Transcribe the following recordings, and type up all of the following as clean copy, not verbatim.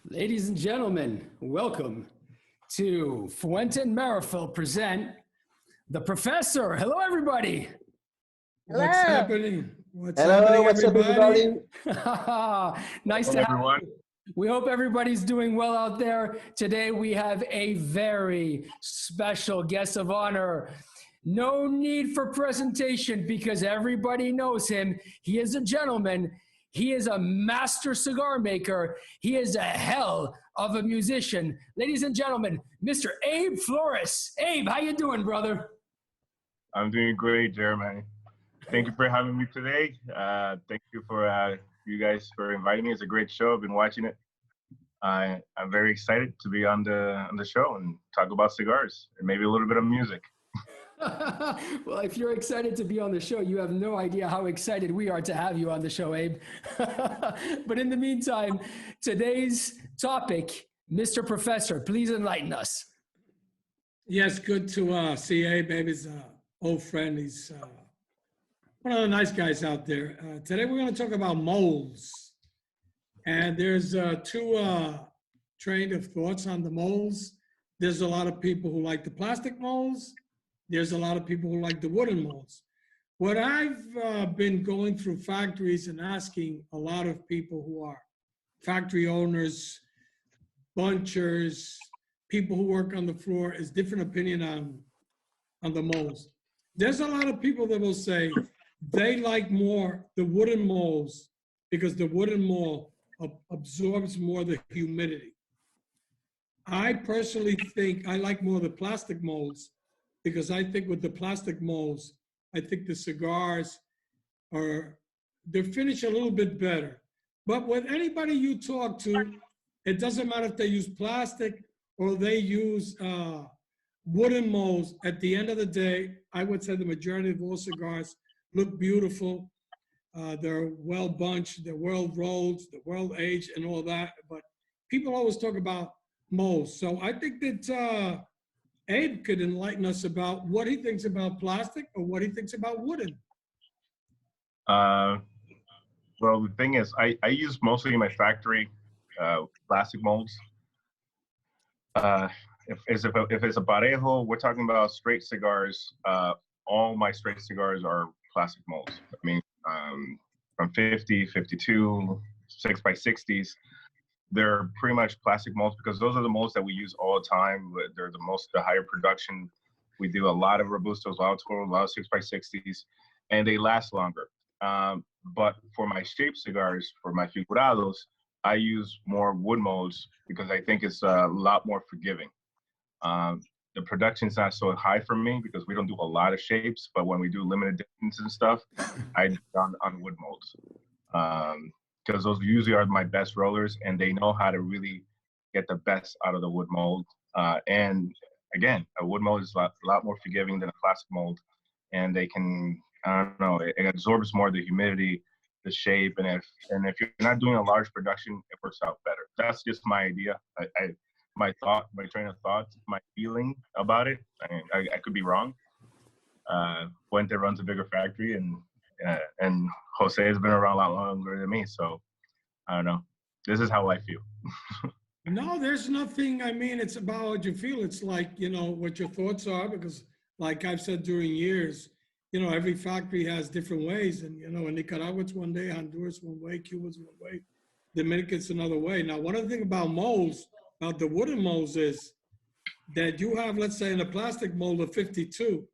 Ladies and gentlemen, welcome to Fuente and Meerapfel present The Professor. Hello, everybody. Hello. What's happening? What's happening, everybody? Nice to have you. We hope everybody's doing well out there. Today we have a very special guest of honor. No need for presentation because everybody knows him. He is a gentleman. He is a master cigar maker. He is a hell of a musician. Ladies and gentlemen, Mr. Abe Flores. Abe, how you doing, brother? I'm doing great, Jeremy. Thank you for having me today. Thank you for you guys for inviting me. It's a great show. I've been watching it. I'm very excited to be on the show and talk about cigars and maybe a little bit of music. Well, if you're excited to be on the show, you have no idea how excited we are to have you on the show, Abe. But in the meantime, today's topic, Mr. Professor, please enlighten us. Yes, good to see Abe. Abe's old friend. He's one of the nice guys out there. Today we're going to talk about molds. And there's two train of thoughts on the molds. There's a lot of people who like the plastic molds. There's a lot of people who like the wooden molds. What I've been going through factories and asking a lot of people who are factory owners, bunchers, people who work on the floor is different opinion on the molds. There's a lot of people that will say they like more the wooden molds because the wooden mold absorbs more the humidity. I personally think I like more the plastic molds because I think with the plastic molds, I think the cigars they're finished a little bit better. But with anybody you talk to, it doesn't matter if they use plastic or they use wooden molds. At the end of the day, I would say the majority of all cigars look beautiful. They're well bunched, they're well rolled, they're well aged and all that. But people always talk about molds. So I think that Abe could enlighten us about what he thinks about plastic or what he thinks about wooden. Well, the thing is, I use mostly in my factory plastic molds. If it's a parejo, we're talking about straight cigars. All my straight cigars are plastic molds. I mean, from 50, 52, 6x60s. They're pretty much plastic molds because those are the molds that we use all the time. They're the higher production. We do a lot of Robustos, a lot of Toro, a lot of 6x60s, and they last longer. But for my shaped cigars, for my figurados, I use more wood molds because I think it's a lot more forgiving. The production's not so high for me because we don't do a lot of shapes, but when we do limited distance and stuff, I do on wood molds. Because those usually are my best rollers and they know how to really get the best out of the wood mold. And again, a wood mold is a lot more forgiving than a plastic mold. And they can, I don't know, it absorbs more of the humidity, the shape. And if you're not doing a large production, it works out better. That's just my idea. My train of thought, my feeling about it. I could be wrong. Fuente runs a bigger factory and Jose has been around a lot longer than me, so I don't know. This is how I feel. No, there's nothing. I mean, it's about what you feel. It's like, you know, what your thoughts are, because like I've said during years, you know, every factory has different ways. And, you know, in Nicaragua, it's one day, Honduras one way, Cuba's one way, Dominican's another way. Now, one of the things about molds, about the wooden molds is that you have, let's say, in a plastic mold of 52,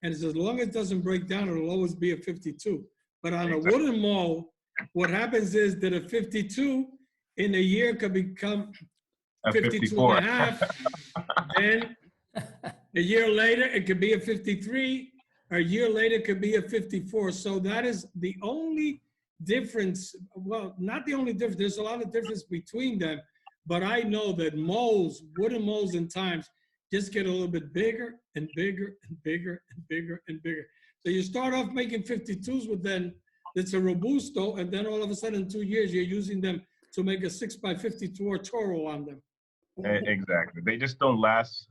and it's as long as it doesn't break down, it'll always be a 52. But on a Exactly. wooden mold, what happens is that a 52 in a year could become A 52 54. and a half. Then a year later, it could be a 53. A year later, it could be a 54. So that is the only difference. Well, not the only difference. There's a lot of difference between them. But I know that molds, wooden molds in times, just get a little bit bigger and bigger and bigger and bigger and bigger. So you start off making 52s with then it's a Robusto, and then all of a sudden in 2 years, you're using them to make a 6x52 or Toro on them. Exactly. They just don't last.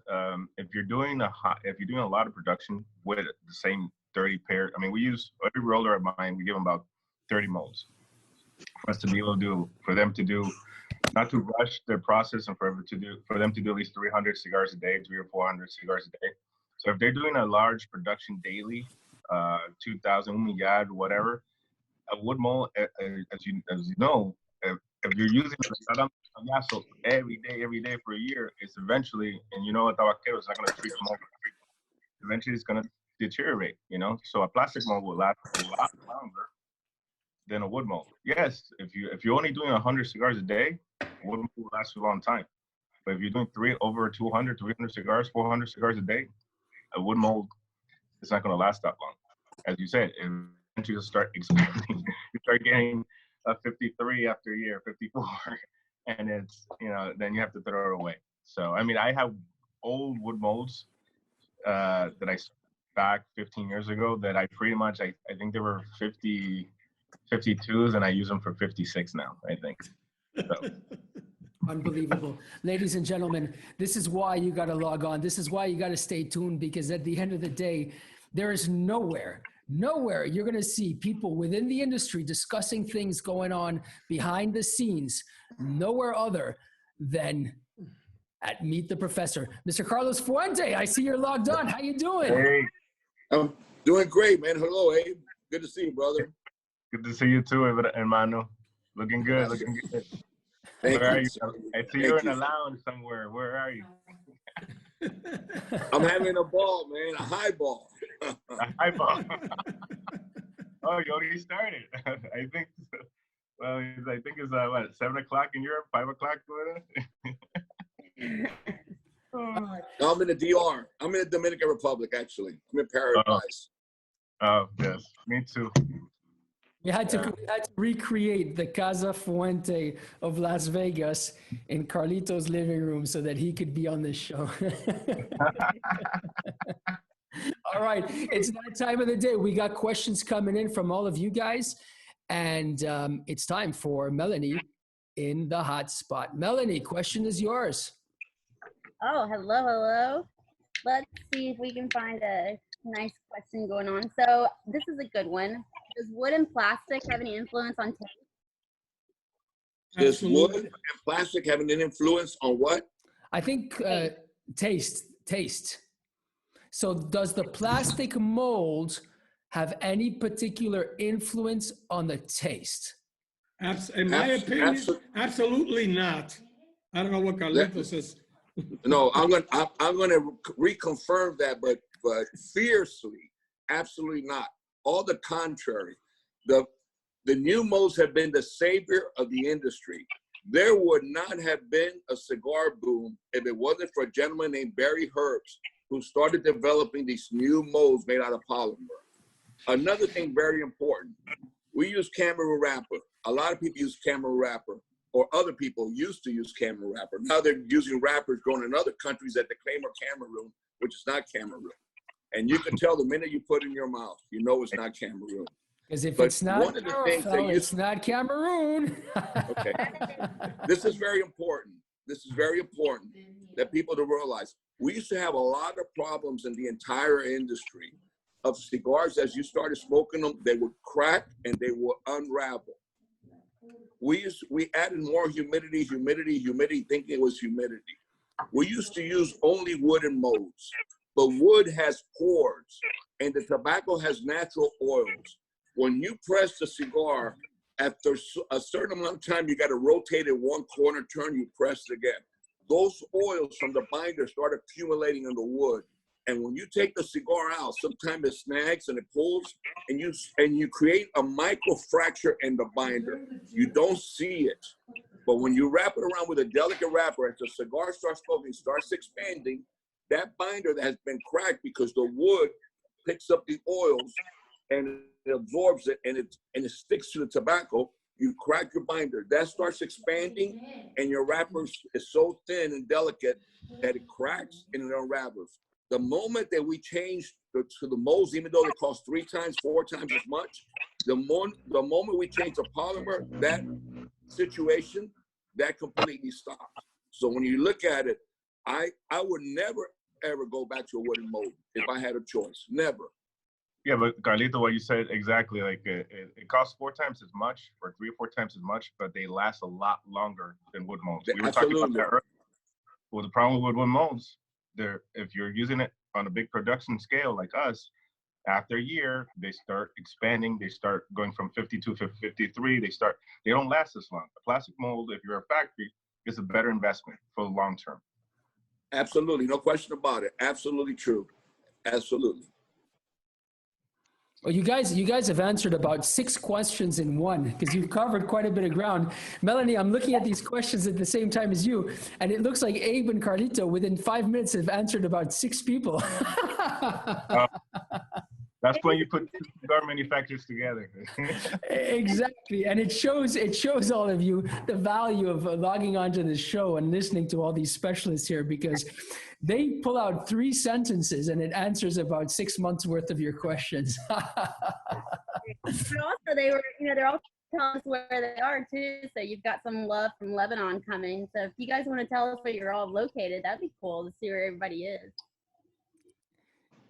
If you're doing a lot of production with the same 30 pair, I mean, we use every roller of mine. We give them about 30 molds for us to be able to do, for them to do, not to rush their process, and for them to do at least 300 cigars a day, 300 or 400 cigars a day. So if they're doing a large production daily, 2,000 humillad, whatever, a wood mold, as you know, if you're using every day for a year, it's eventually, and you know, a tabaquero is not going to treat the mold. Eventually, it's going to deteriorate. You know, so a plastic mold will last a lot longer than a wood mold. Yes, if you're only doing 100 cigars a day, wood mold will last you a long time. But if you're doing over 200, 300 cigars, 400 cigars a day, a wood mold is not going to last that long. As you said, eventually you start expanding. You start getting a 53 after a year, 54, and it's, you know, then you have to throw it away. So, I mean, I have old wood molds that I back 15 years ago that I pretty much, I think they were 52s, and I use them for 56 now, I think. So. Unbelievable. Ladies and gentlemen, this is why you got to log on. This is why you got to stay tuned, because at the end of the day, there is nowhere you're going to see people within the industry discussing things going on behind the scenes, nowhere other than at Meet the Professor. Mr. Carlos Fuente, I see you're logged on. How you doing? Hey. I'm doing great, man. Hello, Abe. Good to see you, brother. Good to see you too, hermano. Looking good, looking good. Thank Where are you. you? I see you're in a lounge somewhere. Where are you? I'm having a ball, man. A high ball. A high ball. Oh, you already started. I think. Well, I think it's what, 7 o'clock in Europe, 5 o'clock. I'm in the DR. I'm in the Dominican Republic, actually. I'm in Paradise. Oh, yes. Me too. We had to recreate the Casa Fuente of Las Vegas in Carlito's living room so that he could be on this show. All right, it's that time of the day. We got questions coming in from all of you guys, and it's time for Melanie in the hot spot. Melanie, question is yours. Oh, hello. Let's see if we can find a nice question going on. So this is a good one. Does wood and plastic have any influence on taste? Does wood and plastic have an influence on what? I think taste. So does the plastic mold have any particular influence on the taste? In my opinion, absolutely not. I don't know what Carlito says. No, I'm gonna reconfirm that, but fiercely, absolutely not. All the contrary. The new molds have been the savior of the industry. There would not have been a cigar boom if it wasn't for a gentleman named Barry Herbst, who started developing these new molds made out of polymer. Another thing very important, we use Cameroon wrapper. A lot of people use Cameroon wrapper, or other people used to use Cameroon wrapper. Now they're using wrappers grown in other countries that they claim are Cameroon, which is not Cameroon. And you can tell the minute you put it in your mouth, you know it's not Cameroon. Because if it's not Meerapfel, it's not Cameroon. Okay. This is very important. This is very important that people to realize. We used to have a lot of problems in the entire industry of cigars. As you started smoking them, they would crack and they would unravel. We added more humidity, thinking it was humidity. We used to use only wooden molds, but wood has pores and the tobacco has natural oils. When you press the cigar, after a certain amount of time, you got to rotate it one corner, turn, you press it again. Those oils from the binder start accumulating in the wood. And when you take the cigar out, sometimes it snags and it pulls, and you create a micro fracture in the binder. You don't see it. But when you wrap it around with a delicate wrapper, as the cigar starts smoking, starts expanding, that binder that has been cracked because the wood picks up the oils and it absorbs it and it sticks to the tobacco. You crack your binder, that starts expanding, and your wrapper is so thin and delicate that it cracks and it unravels. The moment that we change to the molds, even though they cost 3 times, 4 times as much, the moment we change the polymer, that situation, that completely stops. So when you look at it, I would never ever go back to a wooden mold if I had a choice. Never. Yeah, but Carlito, what you said exactly, like it costs 4 times as much or 3 or 4 times as much, but they last a lot longer than wood molds. We were talking about that earlier. Well, the problem with wood molds, if you're using it on a big production scale like us, after a year, they start expanding. They start going from 52 to 53. They don't last as long. A plastic mold, if you're a factory, is a better investment for the long term. Absolutely, no question about it. Absolutely true. Absolutely. Well, you guys have answered about 6 questions in one, because you've covered quite a bit of ground. Melanie, I'm looking at these questions at the same time as you, and it looks like Abe and Carlito, within 5 minutes, have answered about 6 people. That's when you put cigar manufacturers together. Exactly, and it shows all of you the value of logging onto this show and listening to all these specialists here, because they pull out 3 sentences and it answers about 6 months worth of your questions. But also they're all telling us where they are too. So you've got some love from Lebanon coming. So if you guys want to tell us where you're all located, that'd be cool to see where everybody is.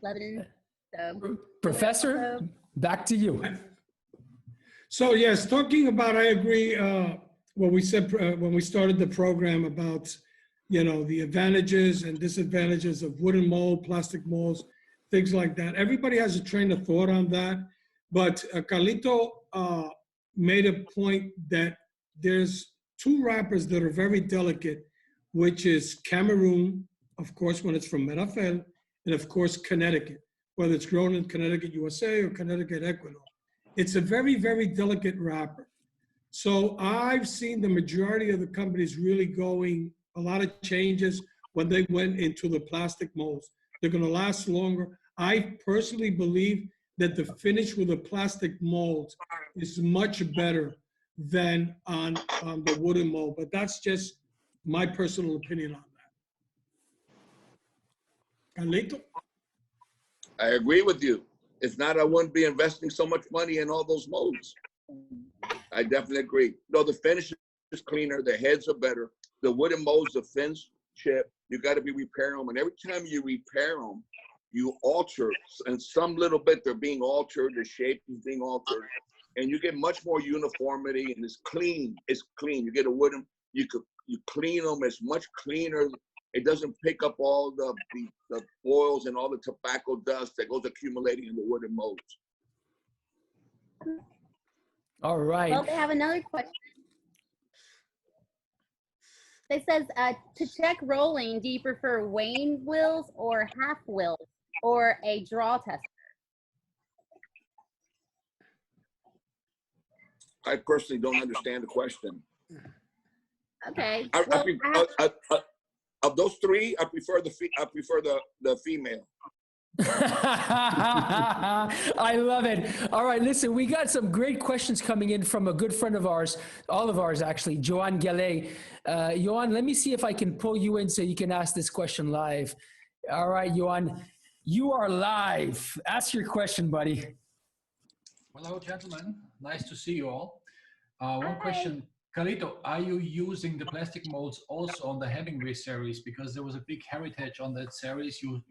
Lebanon. So, Professor, back to you. So yes, talking about, I agree, what we said when we started the program about, the advantages and disadvantages of wooden mold, plastic molds, things like that. Everybody has a train of thought on that. But Carlito made a point that there's 2 wrappers that are very delicate, which is Cameroon, of course, when it's from Meerapfel, and of course, Connecticut, whether it's grown in Connecticut, USA, or Connecticut, Ecuador. It's a very, very delicate wrapper. So I've seen the majority of the companies really going a lot of changes when they went into the plastic molds. They're gonna last longer. I personally believe that the finish with a plastic mold is much better than on the wooden mold, but that's just my personal opinion on that. Carlito? I agree with you. If not, I wouldn't be investing so much money in all those molds. I definitely agree. No, the finish is cleaner. The heads are better. The wooden molds, the fins chip, you got to be repairing them. And every time you repair them, you alter, and some little bit they're being altered, the shape is being altered, and you get much more uniformity, and it's clean. It's clean. You get a wooden, you clean them. It's much cleaner. It doesn't pick up all the oils and all the tobacco dust that goes accumulating in the wooden molds. All right. Well, they have another question. It says, to check rolling, do you prefer wane wheels or half wheels or a draw tester? I personally don't understand the question. Okay. Of those 3, I prefer the female. I love it. All right, listen, we got some great questions coming in from a good friend of ours, all of ours actually, Joan Gallet. Joan, let me see if I can pull you in so you can ask this question live. All right, Joan, you are live. Ask your question, buddy. Hello, gentlemen. Nice to see you all. One question. Carlito, are you using the plastic molds also on the Hemingway series? Because there was a big heritage on that series. You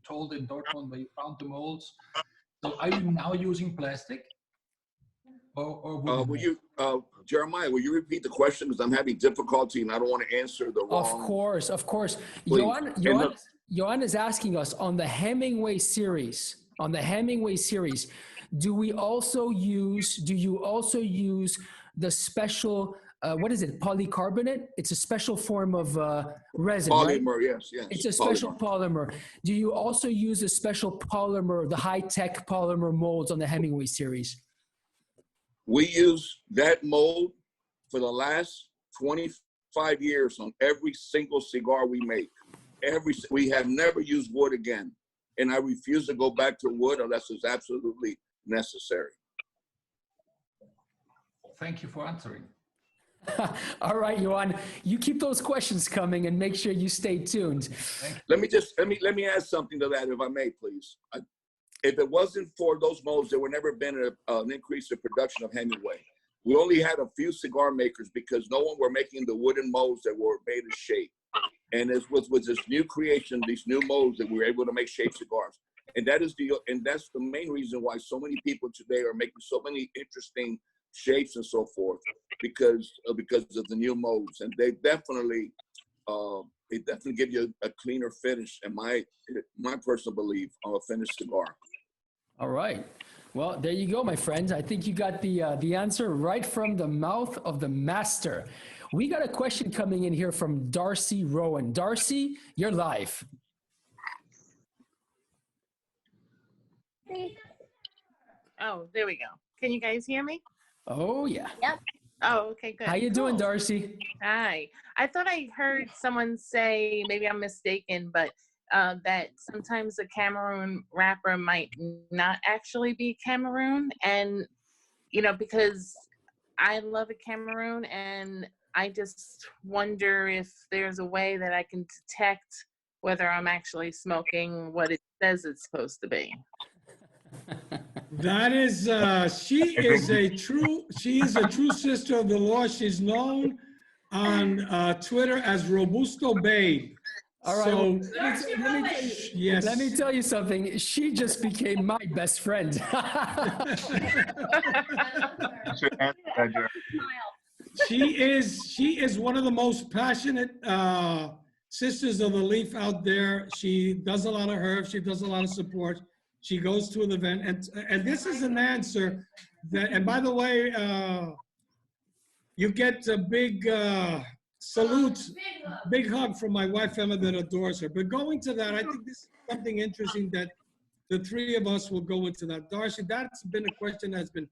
told in Dortmund where you found the molds. So are you now using plastic? Or will you, Jeremiah, will you repeat the question? Because I'm having difficulty and I don't want to answer the wrong. Of course. Please. Johan is asking us on the Hemingway series, do you also use the special what is it, polycarbonate? It's a special form of resin, right? Polymer, yes, yes. It's a special polymer. Do you also use a special polymer, the high-tech polymer molds on the Hemingway series? We use that mold for the last 25 years on every single cigar we make. We have never used wood again. And I refuse to go back to wood unless it's absolutely necessary. Thank you for answering. All right, Johan, you keep those questions coming and make sure you stay tuned. Let me add something to that, if I may, please. If it wasn't for those molds, there would never been an increase in production of Hemingway. We only had a few cigar makers because no one were making the wooden molds that were made of shape. And it was with this new creation, these new molds, that we were able to make shaped cigars. And that's the main reason why so many people today are making so many interesting shapes and so forth, because of the new molds. And they definitely give you a cleaner finish, in my personal belief, on a finished cigar. All right. Well, there you go, my friends. I think you got the answer right from the mouth of the master. We got a question coming in here from Darcy Rowan. Darcy, you're live. Oh, there we go. Can you guys hear me? Oh, yeah. Yep. Oh, okay, good. How you doing, Darcy? Hi. I thought I heard someone say, maybe I'm mistaken, but that sometimes the Cameroon wrapper might not actually be Cameroon. And, because I love a Cameroon, and I just wonder if there's a way that I can detect whether I'm actually smoking what it says it's supposed to be. That is, she is a true sister of the law. She's known on Twitter as Robusto Babe. All right. So, let me tell you something. She just became my best friend. She is one of the most passionate sisters of the leaf out there. She does a lot of herbs. She does a lot of support. She goes to an event, and this is an answer that, and by the way, you get a big salute, big hug from my wife, Emma, that adores her. But going to that, I think this is something interesting that the three of us will go into that. Darcy, that's been a question that's been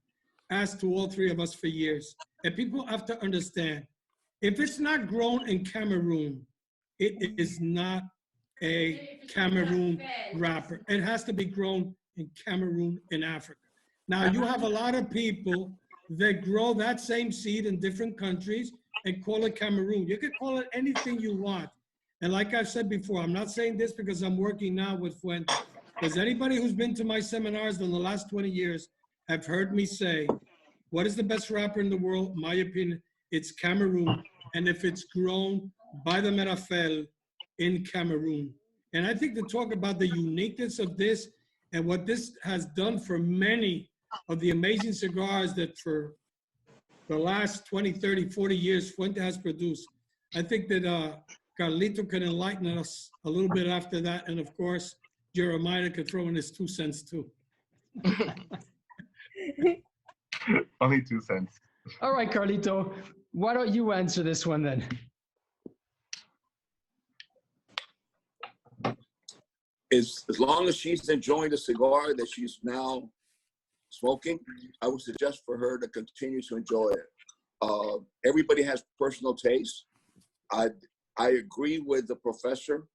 asked to all three of us for years. And people have to understand, if it's not grown in Cameroon, it is not a Cameroon wrapper. It has to be grown in Cameroon in Africa. Now, you have a lot of people that grow that same seed in different countries and call it Cameroon. You can call it anything you want. And like I've said before, I'm not saying this because I'm working now with Fuente, because anybody who's been to my seminars in the last 20 years have heard me say, what is the best wrapper in the world? My opinion, it's Cameroon. And if it's grown by the Meerapfel in Cameroon. And I think to talk about the uniqueness of this and what this has done for many of the amazing cigars that for the last 20, 30, 40 years Fuente has produced, I think that Carlito can enlighten us a little bit after that. And of course, Jeremiah could throw in his 2 cents too. Only 2 cents. All right, Carlito, why don't you answer this one then? As long as she's enjoying the cigar that she's now smoking, I would suggest for her to continue to enjoy it. Everybody has personal taste. I agree with the professor.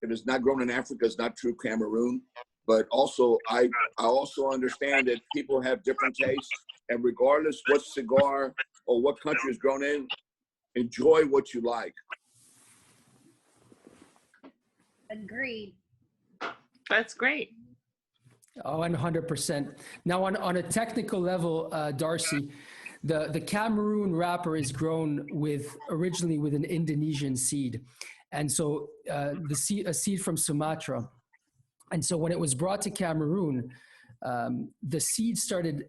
If it's not grown in Africa, it's not true Cameroon. But also, I also understand that people have different tastes, and regardless what cigar or what country it's grown in, enjoy what you like. Agreed. That's great. Oh, 100%. Now, on a technical level, Darcy, the Cameroon wrapper is grown originally with an Indonesian seed, and so a seed from Sumatra. And so when it was brought to Cameroon, the seed started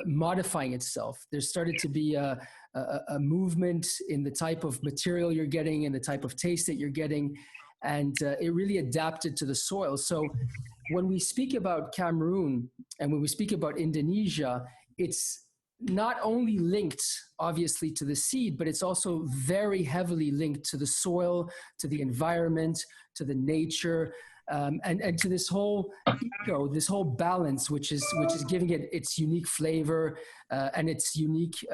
modifying itself. There started to be a movement in the type of material you're getting and the type of taste that you're getting. And it really adapted to the soil. So when we speak about Cameroon and when we speak about Indonesia, it's not only linked, obviously, to the seed, but it's also very heavily linked to the soil, to the environment, to the nature, and to this whole eco, this whole balance, which is giving it its unique flavor and its unique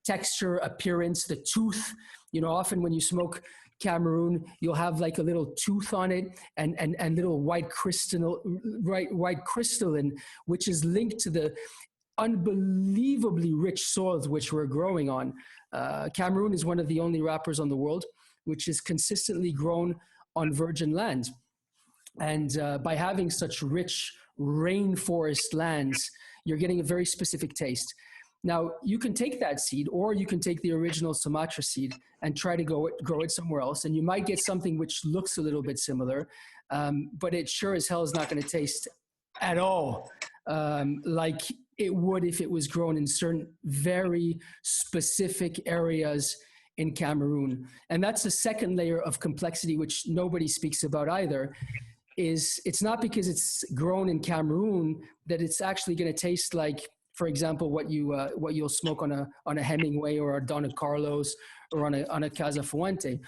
texture, appearance, the tooth. You know, often when you smoke Cameroon, you'll have like a little tooth on it and little white crystalline, which is linked to the unbelievably rich soils which we're growing on. Cameroon is one of the only wrappers on the world which is consistently grown on virgin land. And by having such rich rainforest lands, you're getting a very specific taste. Now, you can take that seed, or you can take the original Sumatra seed and try to grow it somewhere else. And you might get something which looks a little bit similar, but it sure as hell is not going to taste at all like it would if it was grown in certain very specific areas in Cameroon. And that's the second layer of complexity, which nobody speaks about either, is it's not because it's grown in Cameroon that it's actually going to taste like, for example, what you'll smoke on a Hemingway or a Donna Carlos or on a Casa Fuente.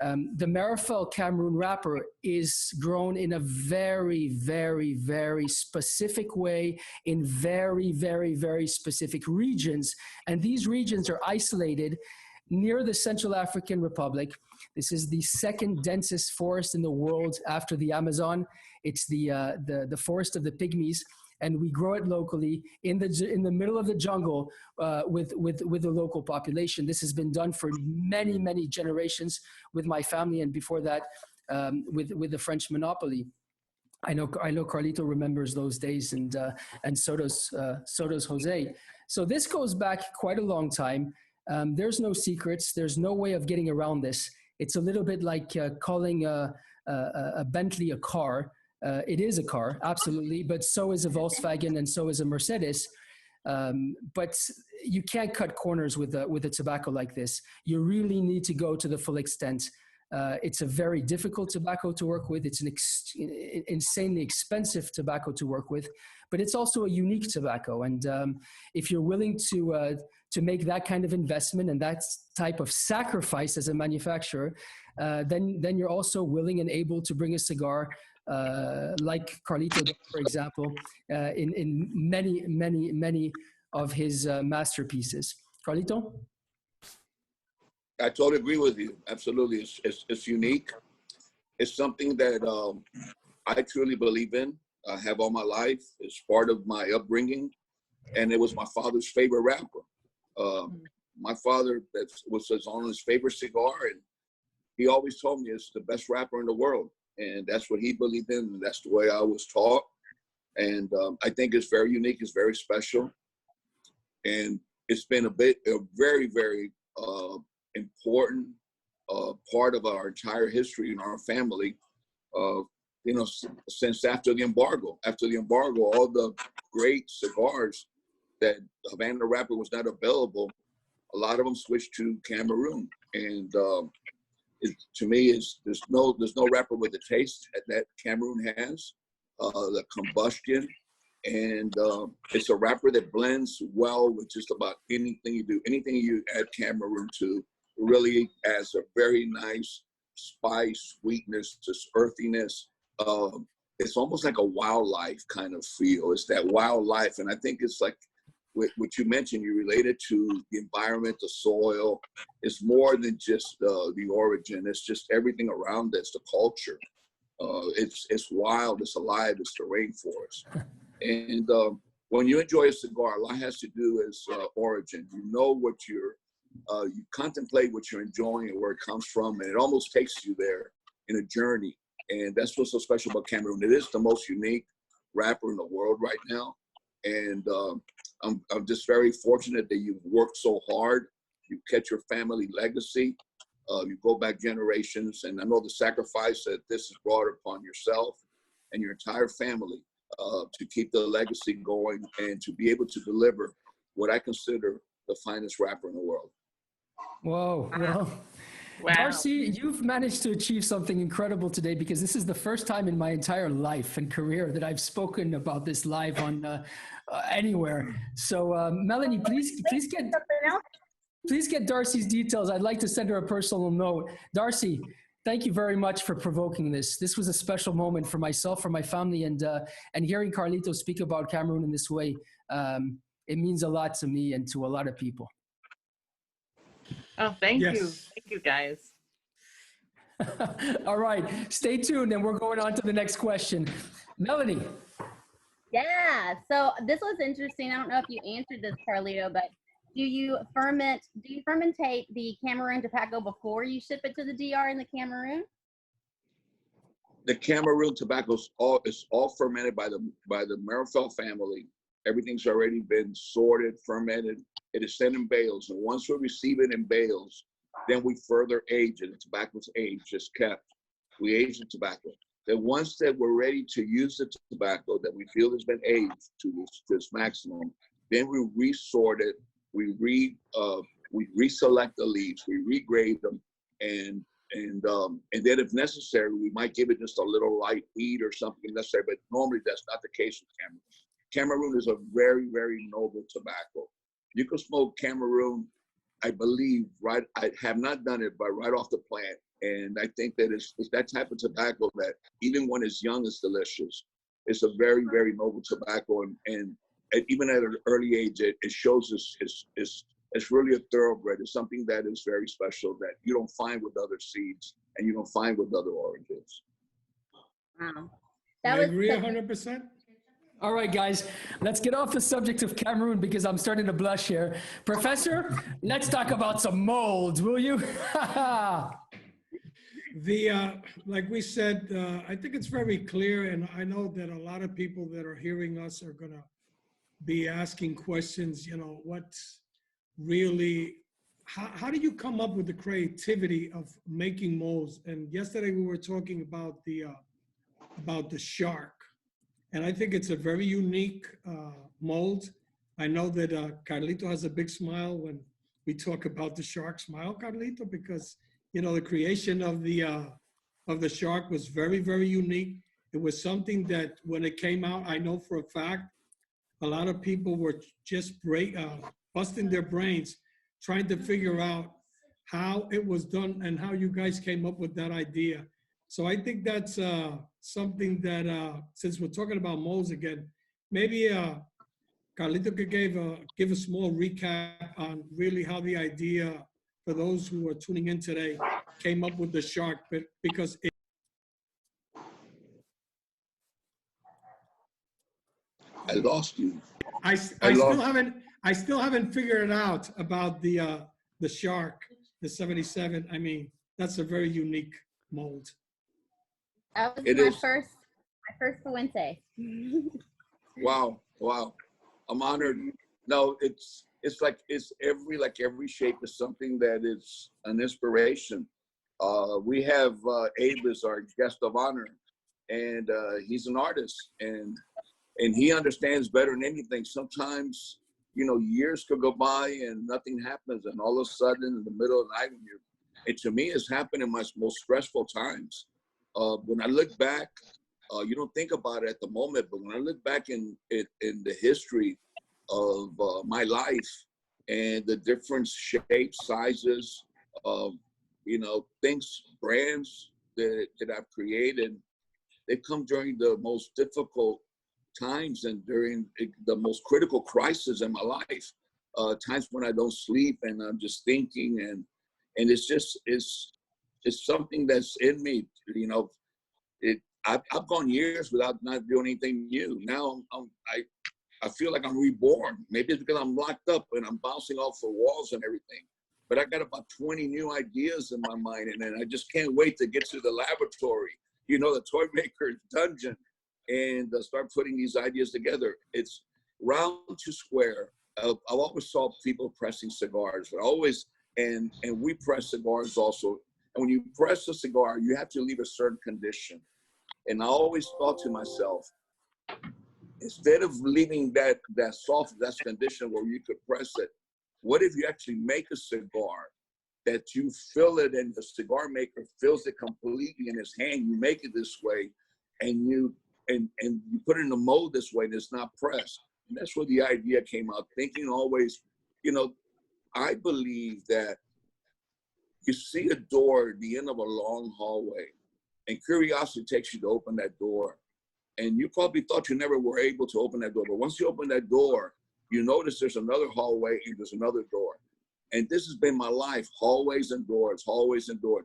The Meerapfel Cameroon wrapper is grown in a very, very, very specific way in very, very, very specific regions. And these regions are isolated near the Central African Republic. This is the second densest forest in the world after the Amazon. It's the forest of the pygmies. And we grow it locally in the middle of the jungle with the local population. This has been done for many, many generations with my family, and before that, with the French monopoly. I know Carlito remembers those days, and so does Jose. So this goes back quite a long time. There's no secrets. There's no way of getting around this. It's a little bit like calling a Bentley a car. It is a car, absolutely, but so is a Volkswagen and so is a Mercedes. But you can't cut corners with a tobacco like this. You really need to go to the full extent. It's a very difficult tobacco to work with. It's an insanely expensive tobacco to work with, but it's also a unique tobacco. And if you're willing to make that kind of investment and that type of sacrifice as a manufacturer, then you're also willing and able to bring a cigar like Carlito, for example, in many, many, many of his masterpieces. Carlito? I totally agree with you. Absolutely. It's unique. It's something that I truly believe in. I have all my life. It's part of my upbringing. And it was my father's favorite wrapper. My father, that was on his favorite cigar. And he always told me it's the best wrapper in the world. And that's what he believed in. And that's the way I was taught. And I think it's very unique. It's very special. And it's been a very, very important part of our entire history in our family. Since after the embargo. After the embargo, all the great cigars that Havana wrapper was not available, a lot of them switched to Cameroon. And to me, there's no wrapper with the taste that Cameroon has, the combustion, and it's a wrapper that blends well with just about anything you do. Anything you add Cameroon to really adds a very nice spice, sweetness, just earthiness. It's almost like a wildlife kind of feel. It's that wildlife, and I think it's like what you mentioned. You related to the environment, the soil. It's more than just the origin. It's just everything around it. It's the culture. It's wild. It's alive. It's the rainforest. And when you enjoy a cigar, a lot has to do is origin. You know what you contemplate what you're enjoying and where it comes from, and it almost takes you there in a journey. And that's what's so special about Cameroon. It is the most unique wrapper in the world right now. And I'm just very fortunate that you've worked so hard. You kept your family legacy. You go back generations, and I know the sacrifice that this has brought upon yourself and your entire family to keep the legacy going and to be able to deliver what I consider the finest wrapper in the world. Whoa, well, Wow. Darcy, you've managed to achieve something incredible today because this is the first time in my entire life and career that I've spoken about this live on anywhere. So, Melanie, please get Darcy's details. I'd like to send her a personal note. Darcy, thank you very much for provoking this. This was a special moment for myself, for my family, and hearing Carlito speak about Cameroon in this way, it means a lot to me and to a lot of people. Oh, thank you. Yes. Thank you, guys. All right, stay tuned, and we're going on to the next question. Melanie. Yeah, so this was interesting. I don't know if you answered this, Carlito, but do you fermentate the Cameroon tobacco before you ship it to the DR in the Cameroon? The Cameroon tobacco is all fermented by the Meerapfel family. Everything's already been sorted, fermented. It is sent in bales, and once we receive it in bales, then we further age it. The tobacco's aged, just kept. We age the tobacco. Then once that we're ready to use the tobacco that we feel has been aged to this maximum, then we resort it. We reselect the leaves. We regrade them, and then if necessary, we might give it just a little light heat or something necessary. But normally that's not the case with Cameroon. Cameroon is a very, very noble tobacco. You can smoke Cameroon, I believe, right? I have not done it, but right off the plant. And I think that it's that type of tobacco that even when it's young, it's delicious. It's a very, very noble tobacco. And even at an early age, it shows it's really a thoroughbred. It's something that is very special that you don't find with other seeds and you don't find with other oranges. Wow. I agree 100%. All right, guys, let's get off the subject of Cameroon because I'm starting to blush here. Professor, let's talk about some molds, will you? Like we said, I think it's very clear, and I know that a lot of people that are hearing us are gonna be asking questions, what's really, how do you come up with the creativity of making molds? And yesterday we were talking about the shark. And I think it's a very unique mold. I know that Carlito has a big smile when we talk about the shark. Smile, Carlito, because the creation of the shark was very, very unique. It was something that when it came out, I know for a fact, a lot of people were just busting their brains trying to figure out how it was done and how you guys came up with that idea. So I think that's something that, since we're talking about molds again, maybe Carlito could give a small recap on really how the idea, for those who are tuning in today, came up with the shark, because I lost you. I still haven't figured it out about the shark, the 77. I mean, that's a very unique mold. That was my first Fuente. Wow. I'm honored. No, it's every shape is something that is an inspiration. We have Abe as our guest of honor, and he's an artist, and he understands better than anything. Sometimes, years could go by and nothing happens, and all of a sudden, in the middle of the night, to me, it's happened in my most stressful times. When I look back, you don't think about it at the moment, but when I look back in the history of my life and the different shapes, sizes, things, brands that I've created, they come during the most difficult times and during the most critical crisis in my life. Times when I don't sleep and I'm just thinking, and it's something that's in me. I've gone years without not doing anything new. Now I feel like I'm reborn. Maybe it's because I'm locked up and I'm bouncing off the walls and everything. But I got about 20 new ideas in my mind, and then I just can't wait to get to the laboratory, the toy maker's dungeon, and start putting these ideas together. It's round to square. I've always saw people pressing cigars, but and we press cigars also. And when you press a cigar, you have to leave a certain condition. And I always thought to myself, instead of leaving that soft, that condition where you could press it, what if you actually make a cigar that you fill it and the cigar maker fills it completely in his hand. You make it this way, and you put it in a mold this way, and it's not pressed. And that's where the idea came out. Thinking always, I believe that you see a door at the end of a long hallway, and curiosity takes you to open that door. And you probably thought you never were able to open that door, but once you open that door, you notice there's another hallway and there's another door. And this has been my life, hallways and doors,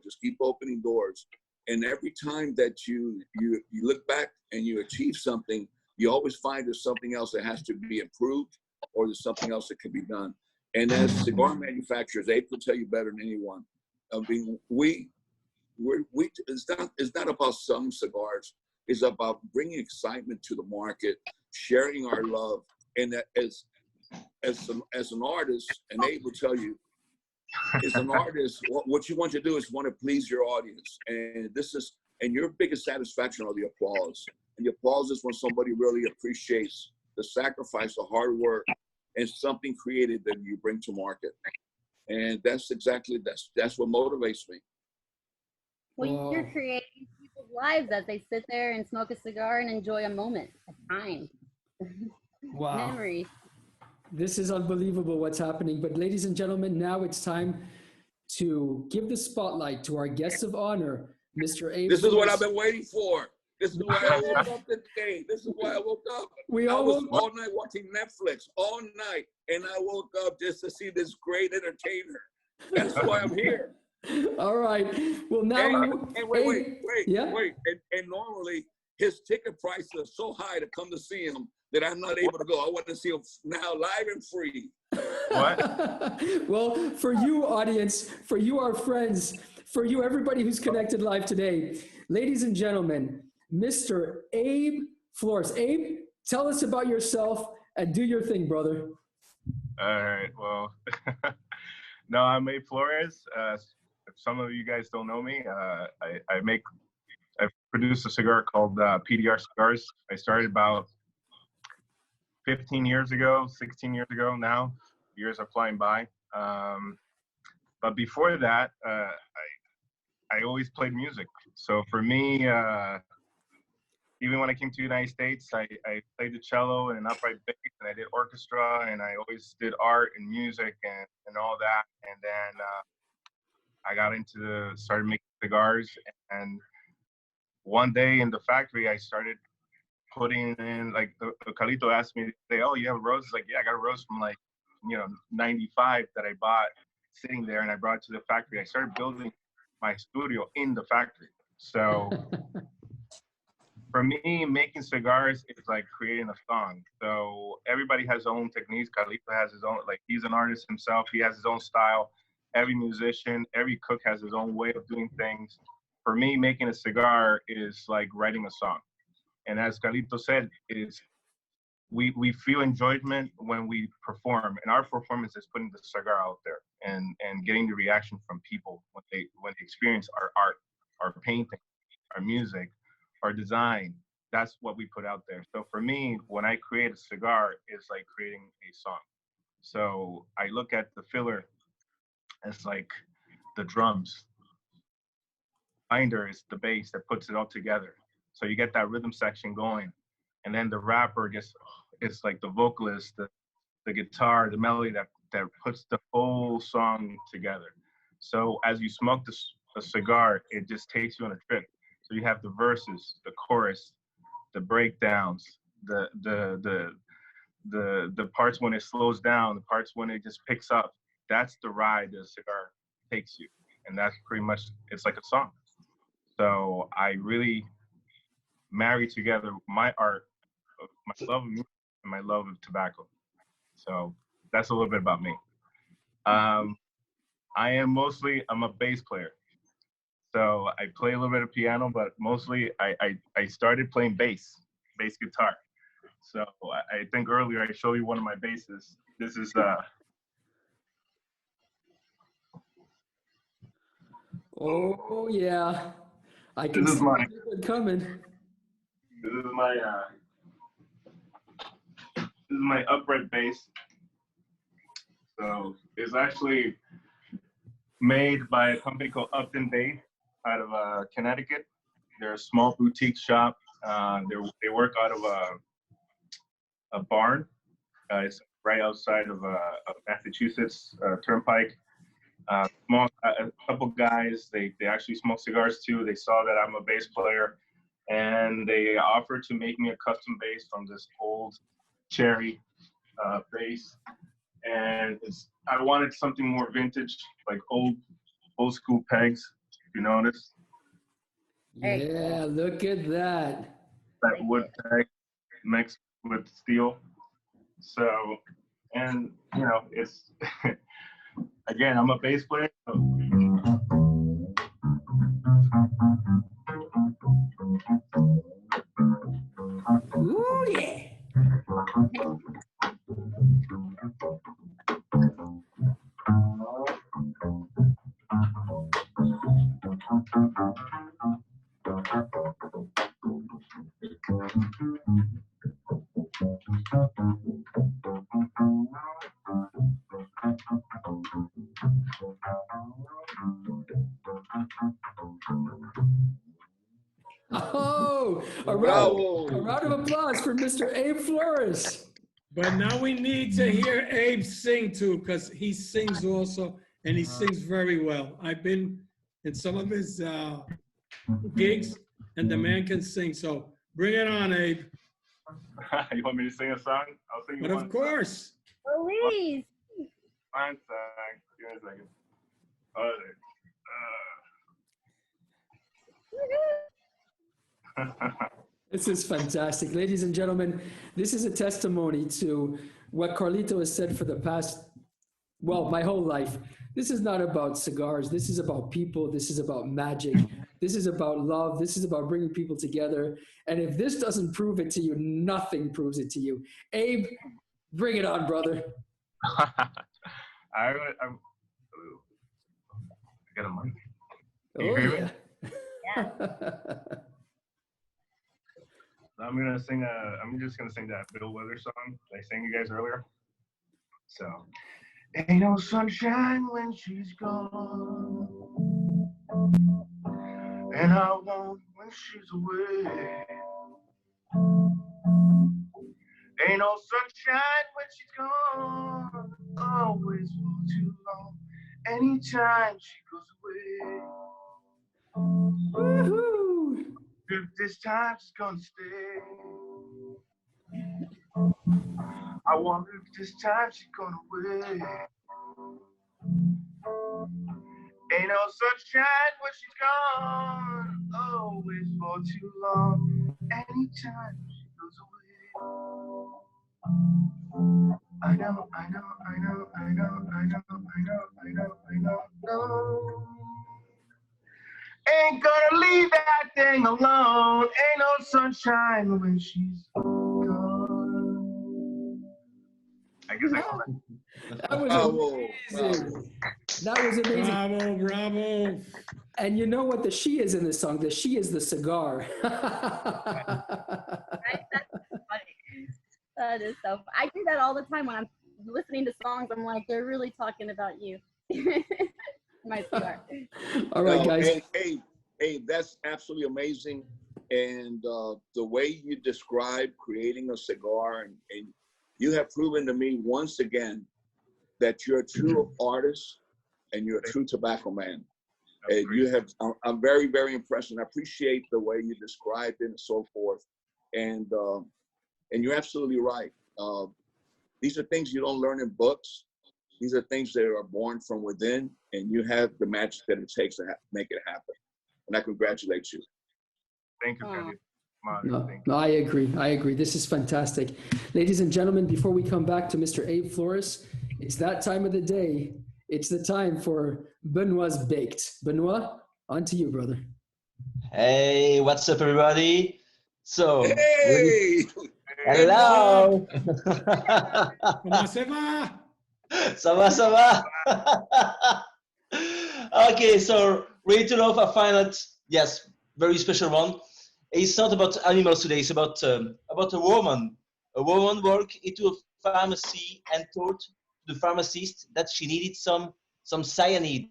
just keep opening doors. And every time that you look back and you achieve something, you always find there's something else that has to be improved, or there's something else that can be done. And as cigar manufacturers, Abe will tell you better than anyone. I mean, it's not about some cigars. It's about bringing excitement to the market, sharing our love. And as an artist, and Abe will tell you, as an artist, what you want to do is want to please your audience. And your biggest satisfaction are the applause. And the applause is when somebody really appreciates the sacrifice, the hard work, and something creative that you bring to market. And that's what motivates me. Well, you're creating people's lives as they sit there and smoke a cigar and enjoy a moment, a time. Wow. Memories. This is unbelievable what's happening. But ladies and gentlemen, now it's time to give the spotlight to our guest of honor, Mr. Abe. This is what I've been waiting for. This is why I woke up today. This is why I woke up. I was all night watching Netflix, all night. And I woke up just to see this great entertainer. That's why I'm here. All right. Well, now wait. And normally his ticket prices are so high to come to see him that I'm not able to go. I want to see him now live and free. What? Well, for you, audience, for you, our friends, for you, everybody who's connected live today, ladies and gentlemen, Mr. Abe Flores. Abe, tell us about yourself and do your thing, brother. All right. Well, no, I'm Abe Flores. If some of you guys don't know me, I've produced a cigar called PDR Cigars. I started about 15 years ago, 16 years ago now. Years are flying by. But before that, I always played music. So for me, even when I came to the United States, I played the cello and an upright bass, and I did orchestra, and I always did art and music and all that. And then I got started making cigars. And one day in the factory, I started putting in, like, Carlito asked me, oh, you have a rose? Like, yeah, I got a rose from 95 that I bought sitting there, and I brought it to the factory. I started building my studio in the factory. So for me, making cigars is like creating a song. So everybody has their own techniques. Carlito has his own, like, he's an artist himself. He has his own style. Every musician, every cook has his own way of doing things. For me, making a cigar is like writing a song. And as Carlito said, we feel enjoyment when we perform. And our performance is putting the cigar out there and getting the reaction from people when they experience our art, our painting, our music, our design. That's what we put out there. So for me, when I create a cigar, it's like creating a song. So I look at the filler as like the drums. Binder is the bass that puts it all together. So you get that rhythm section going. And then the rapper it's like the vocalist, the guitar, the melody that puts the whole song together. So as you smoke a cigar, it just takes you on a trip. So you have the verses, the chorus, the breakdowns, the parts when it slows down, the parts when it just picks up. That's the ride the cigar takes you. And that's pretty much, it's like a song. So I really marry together my art, my love of music, and my love of tobacco. So that's a little bit about me. I'm a bass player. So I play a little bit of piano, but mostly I started playing bass guitar. So I think earlier I showed you one of my basses. This is Oh yeah, I can this is see my it coming. this is my upright bass. So it's actually made by a company called Upton Bay out of Connecticut. They're a small boutique shop. They work out of a barn. It's right outside of Massachusetts Turnpike. Small, a couple guys. They actually smoke cigars too. They saw that I'm a bass player, and they offered to make me a custom bass from this old cherry bass. And I wanted something more vintage, like old school pegs. If you notice. Yeah, look at that. That wood peg mixed with steel. So, and you know, it's again, I'm a bass player. So. Ooh, yeah. Oh, a round of applause for Mr. Abe Flores. But now we need to hear Abe sing too, because he sings also, and he sings very well. I've been in some of his gigs, and the man can sing. So bring it on, Abe. You want me to sing a song? I'll sing you But one of course. Please. One song. Give me a second. This is fantastic. Ladies and gentlemen, this is a testimony to what Carlito has said for the past, well, my whole life. This is not about cigars. This is about people. This is about magic. This is about love. This is about bringing people together. And if this doesn't prove it to you, nothing proves it to you. Abe, bring it on, brother. I got a mic. Can you hear me? Yeah. I'm just gonna sing that Bill Withers song that I sang you guys earlier. So, ain't no sunshine when she's gone, and I won't when she's away. Ain't no sunshine when she's gone, always for too long. Anytime she goes away. Woohoo! If this time she's gonna stay, I wonder if this time she's gonna wait. Ain't no sunshine when she's gone, always for too long. Anytime she goes away. I know. Ain't gonna leave that thing alone. Ain't no sunshine when she's gone. I guess I know That was amazing. That was amazing. Bravo, bravo. And you know what the she is in this song? The she is the cigar. That is so fun. I do that all the time when I'm listening to songs. I'm like, they're really talking about you. My cigar. All right, guys. Hey, that's absolutely amazing. And the way you describe creating a cigar, and you have proven to me once again that you're a true artist and you're a true tobacco man. And I'm very, very impressed, and I appreciate the way you described it and so forth. And you're absolutely right. These are things you don't learn in books. These are things that are born from within, and you have the magic that it takes to make it happen. And I congratulate you. Thank you, Carlito. No, I agree. This is fantastic. Ladies and gentlemen, before we come back to Mr. Abe Flores, it's that time of the day. It's the time for Benoît's Baked. Benoît, on to you, brother. Hey, what's up, everybody? So, Hey! hello. Comment ça va? Ça va. Okay, so ready to know if I find it? Yes, very special one. It's not about animals today. It's about a woman. A woman worked into a pharmacy and told the pharmacist that she needed some cyanide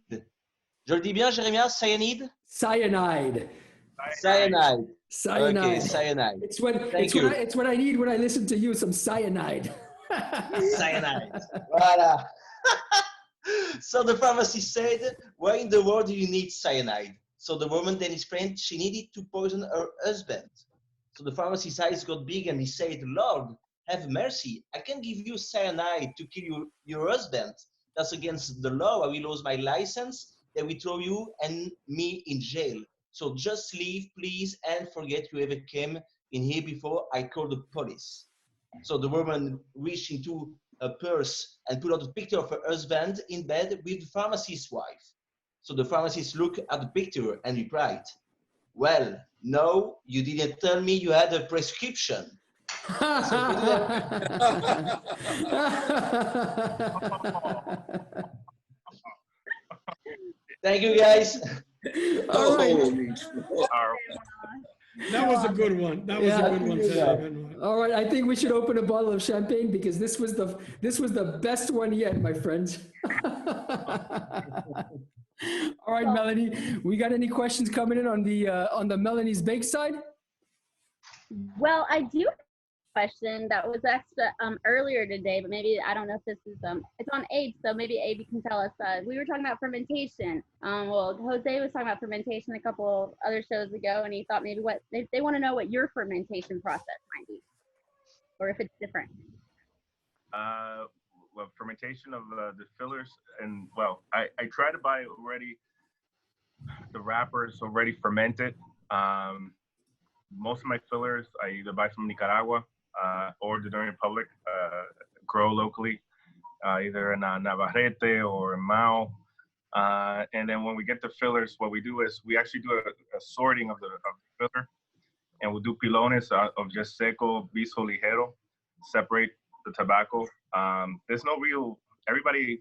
Je le dis bien, Jérémia? Cyanide? Cyanide. Cyanide. Cyanide. Okay, cyanide. It's what Thank you. it's what I need when I listen to you. Some cyanide. Cyanide. Voilà. So the pharmacist said, why in the world do you need cyanide? So the woman then explained she needed to poison her husband. So the pharmacist's eyes got big and he said, Lord, have mercy. I can give you cyanide to kill your husband. That's against the law. I will lose my license. They will throw you and me in jail. So just leave, please, and forget you ever came in here before I call the police. So the woman reached into her purse and put out a picture of her husband in bed with the pharmacist's wife. So the pharmacist looked at the picture and replied, well, no, you didn't tell me you had a prescription. Thank you, guys. All right. That was a good one. That was a good one, Sarah. All right, I think we should open a bottle of champagne because this was the best one yet, my friends. All right, Melanie, we got any questions coming in on the Melanie's Bake side? Well, I do have a question that was asked earlier today, but maybe I don't know if this is it's on Abe, so maybe Abe can tell us. We were talking about fermentation. Well, Jose was talking about fermentation a couple other shows ago, and he thought maybe what they want to know what your fermentation process might be, or if it's different. Well, fermentation of the fillers, and well, I try to buy already the wrappers already fermented. Most of my fillers I either buy from Nicaragua or the Dominican Republic, grow locally, either in Navarrete or in Mao. And then when we get the fillers, what we do is we actually do a sorting of the filler, and we'll do pilones of just seco, viso, ligero, separate the tobacco. There's no real, everybody,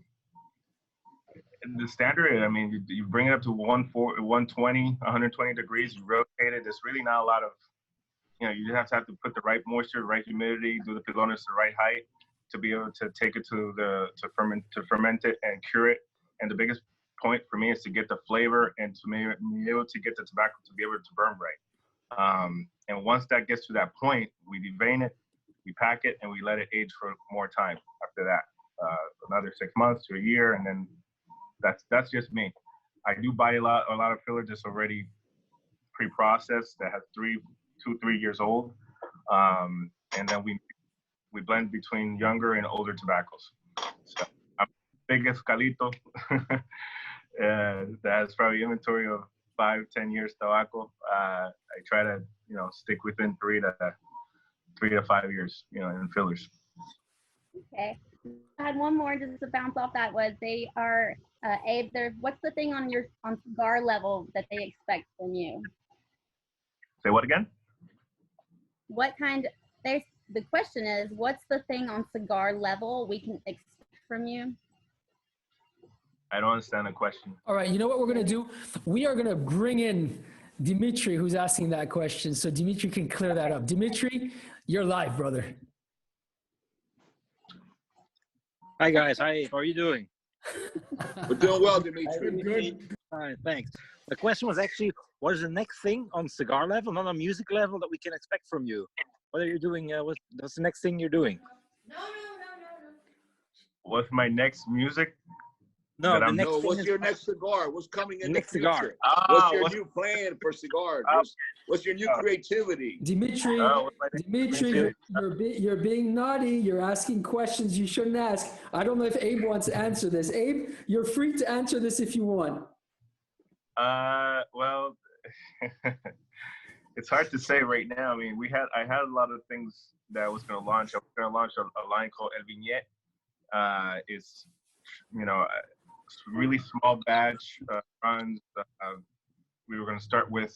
the standard, I mean, you bring it up to 120, 120 degrees, you rotate it. There's really not a lot of, you have to put the right moisture, right humidity, do the pilones the right height to be able to take it to ferment it and cure it. And the biggest point for me is to get the flavor and to be able to get the tobacco to be able to burn right. And once that gets to that point, we devein it, we pack it, and we let it age for more time after that, another 6 months to a year, and then that's just me. I do buy a lot of filler just already pre-processed that has 3 years old, and then we blend between younger and older tobaccos. So I'm biggest Carlito that has probably inventory of 5-10 years tobacco. I try to stick within 3 to 5 years in fillers. Okay, I had one more just to bounce off that. Was they are Abe, what's the thing on cigar level that they expect from you? Say what again? The question is, what's the thing on cigar level we can expect from you? I don't understand the question. All right, you know what we're going to do? We are going to bring in Dimitri, who's asking that question, so Dimitri can clear that up. Dimitri, you're live, brother. Hi, guys. Hi, how are you doing? We're doing well, Dimitri. Good. All right, thanks. The question was actually, what is the next thing on cigar level, not on music level, that we can expect from you? What are you doing? What's the next thing you're doing? No. What's my next music? No, the next thing what's is, your next cigar? What's coming in next the future? cigar. What's your new plan for cigars? What's your new creativity? Dimitri, you're being naughty. You're asking questions you shouldn't ask. I don't know if Abe wants to answer this. Abe, you're free to answer this if you want. Well, it's hard to say right now. I mean, I had a lot of things that I was going to launch. I was going to launch a line called El Vignette. It's, really small batch runs. We were going to start with,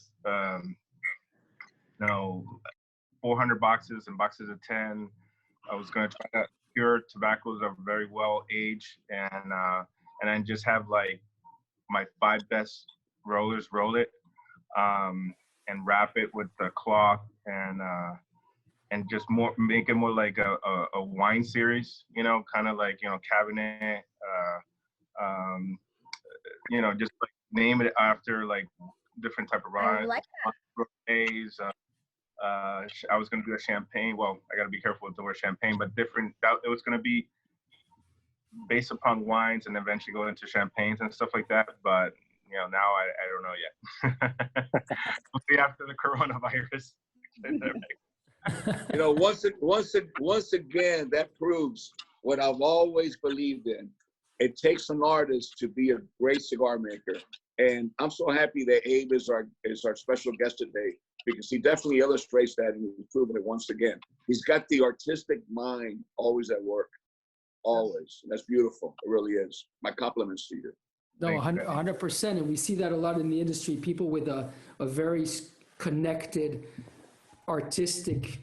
400 boxes and boxes of 10. I was going to try to pure tobaccos that were very well aged, and then just have like my 5 best rollers roll it, and wrap it with the cloth, and just make it more like a wine series, kind of like Cabernet, just like name it after like different type of I wines. like Rosés, I was going to do a champagne. Well, I got to be careful with the word champagne, but different. It was going to be based upon wines and eventually go into champagnes and stuff like that. But you know, now I don't know yet. We'll see after the coronavirus. You know, once again, that proves what I've always believed in. It takes an artist to be a great cigar maker. And I'm so happy that Abe is our special guest today, because he definitely illustrates that, and he's proven it once again. He's got the artistic mind always at work, always. That's beautiful. It really is. My compliments to you. No, 100%. And we see that a lot in the industry. People with a very connected, artistic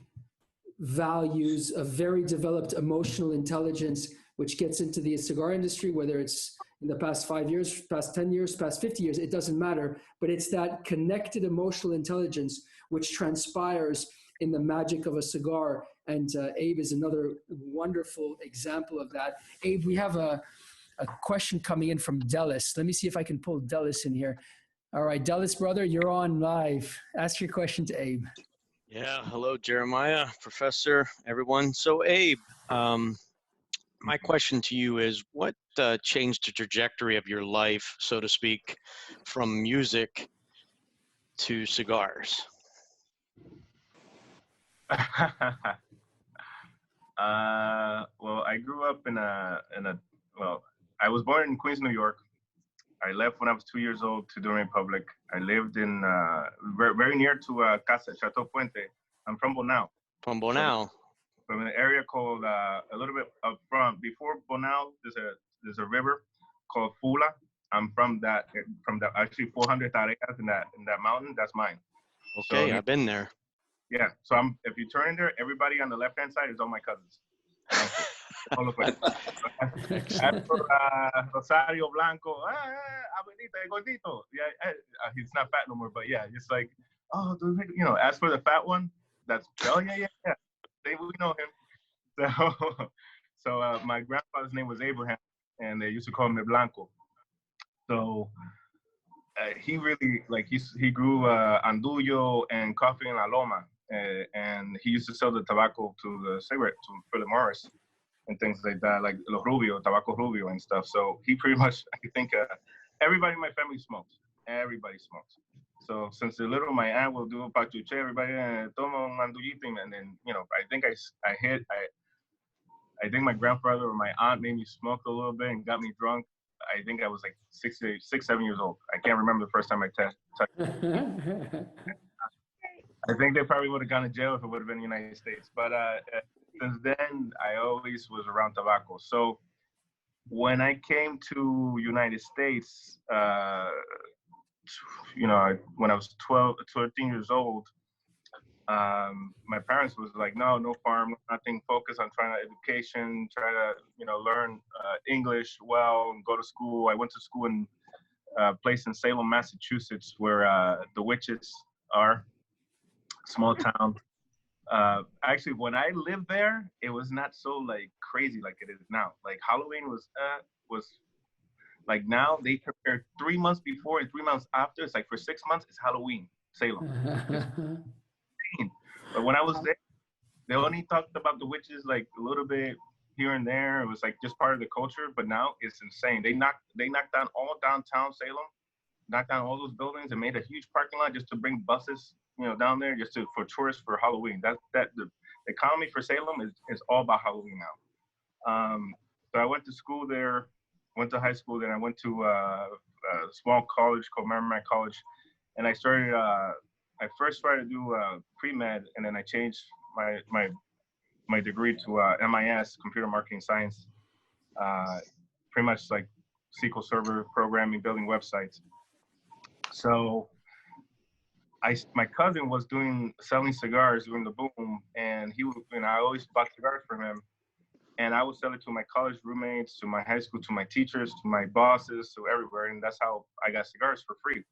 values, a very developed emotional intelligence, which gets into the cigar industry, whether it's in the past 5 years, past 10 years, past 50 years, it doesn't matter. But it's that connected emotional intelligence which transpires in the magic of a cigar. And Abe is another wonderful example of that. Abe, we have a question coming in from Dallas. Let me see if I can pull Dallas in here. All right, Dallas, brother, you're on live. Ask your question to Abe. Yeah, hello, Jeremiah, Professor, everyone. So, Abe, my question to you is, what changed the trajectory of your life, so to speak, from music to cigars? Well, I grew up well, I was born in Queens, New York. I left when I was 2 years old to Dominican Republic. I lived in very near to Casa Chateau Fuente. I'm from Bonao. From Bonao. From an area called a little bit up front. Before Bonao, there's a river called Fula. I'm from that actually 400 tareas in that mountain. That's mine. Okay, So, I've been there. Yeah. So if you turn in there, everybody on the left hand side is all my cousins. All look like. As for Rosario Blanco, Abuelita, gordito. Yeah, he's not fat no more, but yeah, it's like, oh, you know. As for the fat one, that's yeah. We know him. So my grandfather's name was Abraham, and they used to call him Blanco. So he really he grew andullo and coffee in La Loma, and he used to sell the tobacco to the cigarette to Philip Morris and things like that, like Los Rubio, Tabaco Rubio and stuff. So he pretty much, I think, everybody in my family smokes. Everybody smokes. So since the little, my aunt will do pachuche, everybody toma un andullito, and then, you know, I think I think my grandfather or my aunt made me smoke a little bit and got me drunk. I think I was like 7 years old. I can't remember the first time I touched. I think they probably would have gone to jail if it would have been the United States. But since then, I always was around tobacco. So when I came to United States, you know, when I was 13 years old, my parents was like, no farm, nothing, focus on trying to education, try to, you know, learn English well and go to school. I went to school in a place in Salem, Massachusetts, where the Witches are, small town. Actually, when I lived there, it was not so like crazy like it is now. Like Halloween was like, now they prepare 3 months before and 3 months after. It's like for 6 months, it's Halloween, Salem. But when I was there, they only talked about the witches like a little bit here and there. It was like just part of the culture. But now it's insane. They knocked down all downtown Salem, knocked down all those buildings, and made a huge parking lot just to bring buses, you know, down there just for tourists for Halloween. The economy for Salem is all about Halloween now. So I went to school there, went to high school, then I went to a small college called Merrimack College, and I started. I first tried to do pre-med, and then I changed my degree to MIS, Computer Marketing Science. Pretty much like SQL Server programming, building websites. So my cousin was selling cigars during the boom, and I always bought cigars from him, and I would sell it to my college roommates, to my high school, to my teachers, to my bosses, to everywhere, and that's how I got cigars for free.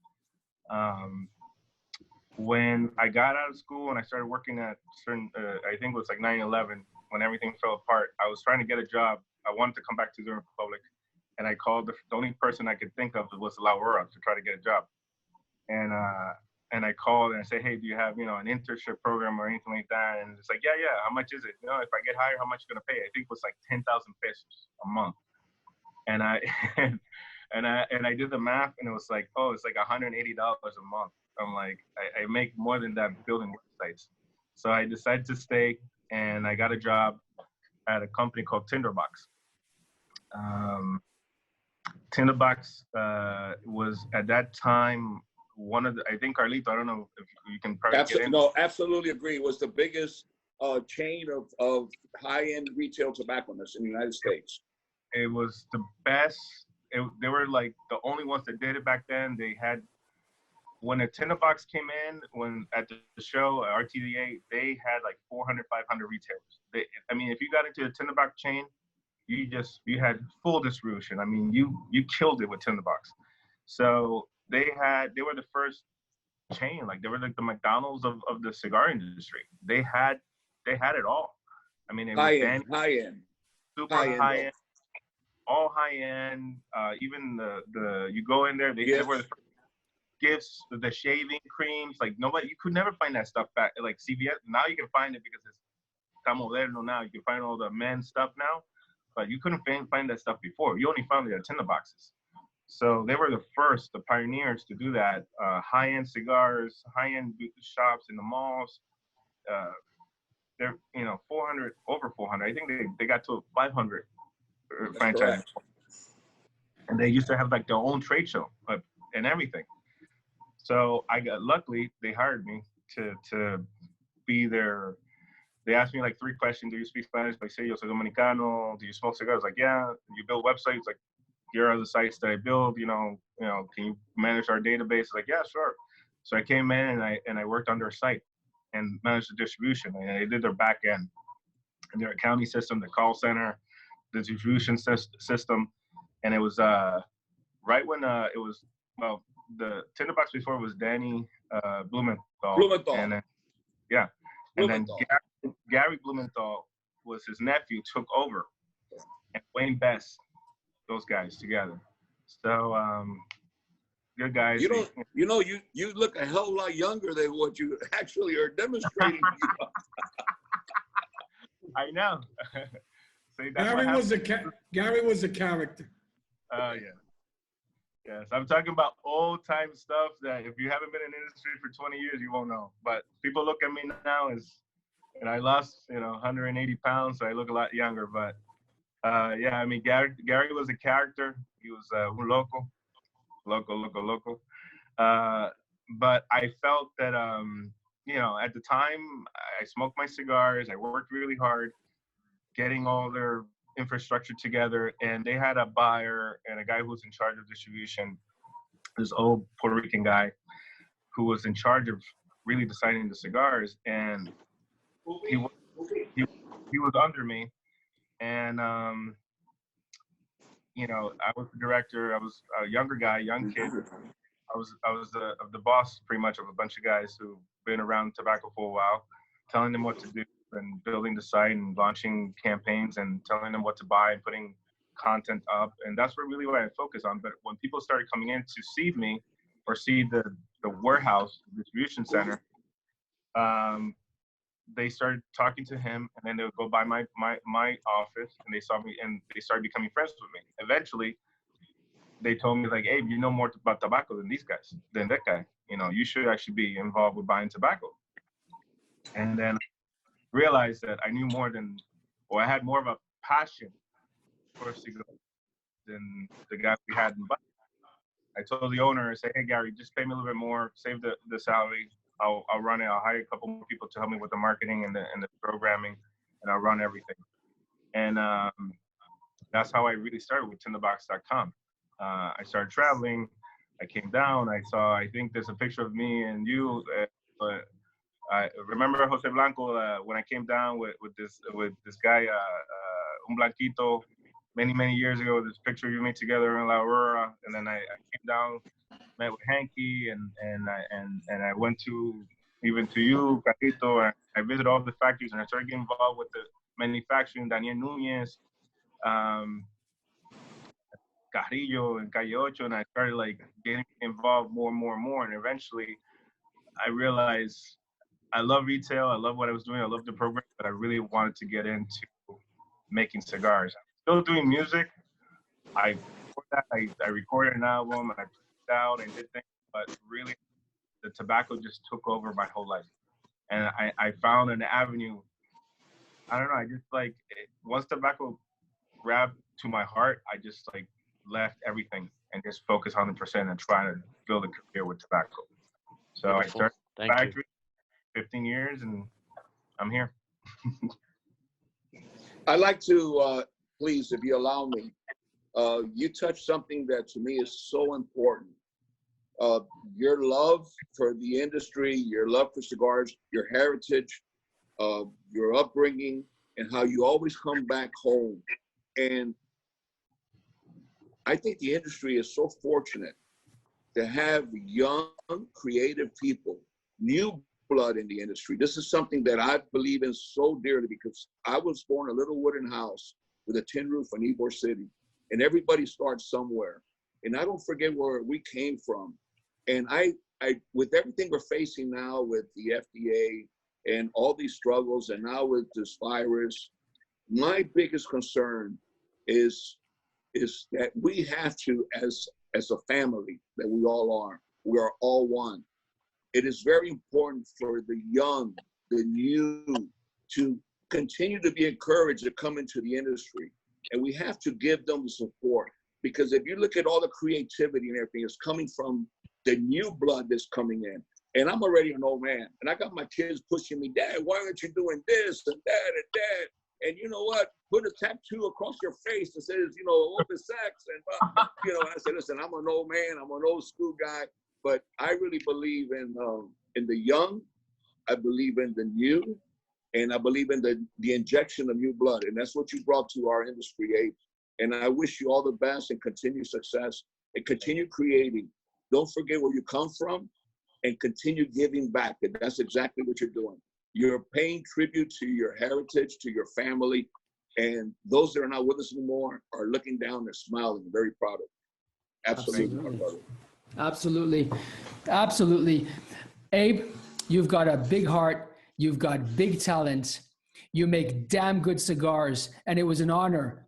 When I got out of school and I started working at certain, I think it was like 9/11, when everything fell apart, I was trying to get a job. I wanted to come back to the Republic, and I called the only person I could think of was La Aurora to try to get a job. And I called and I said, hey, do you have, an internship program or anything like that? And it's like, yeah, how much is it? If I get hired, how much you gonna pay? I think it was like 10,000 pesos a month. And I and I did the math, and it was like, oh, it's like $180 a month. I'm like, I make more than that building websites. So I decided to stay, and I got a job at a company called Tinderbox. Tinderbox was at that time one of the, I think, Carlito, I don't know if you can probably get in. No, absolutely agree. It was the biggest chain of high-end retail tobacconists in the United States. It was the best. They were like the only ones that did it back then. They had, when a Tinderbox came in, when at the show, RTDA, they had like 400, 500 retailers. If you got into the Tinderbox chain, you had full distribution. I mean, you killed it with Tinderbox. So they were the first chain, like they were like the McDonald's of the cigar industry. They had it all. I mean, it was high end, super high end, all high end. Even the you go in there, they were the first gifts, the shaving creams. Like you could never find that stuff back like CVS. Now you can find it because it's tan moderno now. You can find all the men's stuff now, but you couldn't find that stuff before. You only found it at Tinderboxes. So they were the pioneers to do that. High-end cigars, high-end shops in the malls. They're 400, over 400. I think they got to 500 franchises. And they used to have like their own trade show and everything. So luckily they hired me to be their. They asked me like 3 questions. Do you speak Spanish? I say, yo soy dominicano. Do you smoke cigars? Like, yeah. You build websites? Like, here are the sites that I build. Can you manage our database? Like, yeah, sure. So I came in and I worked on their site and managed the distribution. And I did their back end, and their accounting system, the call center, the distribution system. And it was right when it was, well, the Tinderbox before was Danny Blumenthal. And then, yeah. And then Gary Blumenthal was his nephew, took over, and Wayne Best, those guys together. So good guys. You look a hell of a lot younger than what you actually are demonstrating. I know. See, Gary was a character. Oh yeah. Yes, I'm talking about old time stuff that if you haven't been in the industry for 20 years, you won't know. But people look at me now and I lost 180 pounds, so I look a lot younger. But yeah, I mean, Gary was a character. He was un loco. But I felt that, at the time, I smoked my cigars. I worked really hard getting all their infrastructure together. And they had a buyer and a guy who was in charge of distribution, this old Puerto Rican guy who was in charge of really designing the cigars. And he was under me. And, I was the director. I was a younger guy, young kid. I was the boss pretty much of a bunch of guys who've been around tobacco for a while, telling them what to do and building the site and launching campaigns and telling them what to buy and putting content up. And that's really what I focus on. But when people started coming in to see me or see the warehouse, the distribution center, they started talking to him, and then they would go by my office, and they saw me, and they started becoming friends with me. Eventually, they told me, like, hey, you know more about tobacco than these guys, than that guy. You should actually be involved with buying tobacco. And then realized that I knew more than, or I had more of a passion for cigars than the guy we had in buying. I told the owner, I said, hey, Gary, just pay me a little bit more, save the salary. I'll run it. I'll hire a couple more people to help me with the marketing and the programming, and I'll run everything. And that's how I really started with Tinderbox.com. I started traveling. I came down. I think there's a picture of me and you. But I remember Jose Blanco when I came down with this guy, un blanquito, many years ago. This picture you made together in La Aurora, and then I came down, met with Hanky, and I went to you, Carlito, and I visited all the factories, and I started getting involved with the manufacturing, Daniel Nunez, Carrillo and Calle Ocho, and I started like getting involved more and more and more. And eventually I realized I love retail. I love what I was doing. I love the program, but I really wanted to get into making cigars. Still doing music. I recorded an album, I put it out and did things, but really the tobacco just took over my whole life. And I found an avenue. I don't know, I just like, once tobacco grabbed to my heart, I just like left everything and just focused 100% and trying to build a career with tobacco. So Wonderful. I started Thank you. factory 15 years and I'm here. I'd like to, please, if you allow me, you touched something that to me is so important. Your love for the industry, your love for cigars, your heritage, your upbringing, and how you always come back home. And I think the industry is so fortunate to have young, creative people, new blood in the industry. This is something that I believe in so dearly because I was born in a little wooden house with a tin roof in Ybor City, and everybody starts somewhere. And I don't forget where we came from. And I with everything we're facing now with the FDA and all these struggles, and now with this virus, my biggest concern is that we have to, as a family that we are all one. It is very important for the young, the new, to continue to be encouraged to come into the industry. And we have to give them the support, because if you look at all the creativity and everything, it's coming from the new blood that's coming in. And I'm already an old man, and I got my kids pushing me, Dad, why aren't you doing this and that and that? And you know what? Put a tattoo across your face that says, you know, open sex. And, you know, I said, listen, I'm an old man, I'm an old school guy, but I really believe in the young, I believe in the new, and I believe in the injection of new blood. And that's what you brought to our industry, Abe. And I wish you all the best and continued success and continue creating. Don't forget where you come from and continue giving back. And that's exactly what you're doing. You're paying tribute to your heritage, to your family. And those that are not with us anymore are looking down, they're smiling, very proud of it. Absolutely. Absolutely. Absolutely. Absolutely. Abe, you've got a big heart. You've got big talent. You make damn good cigars. And it was an honor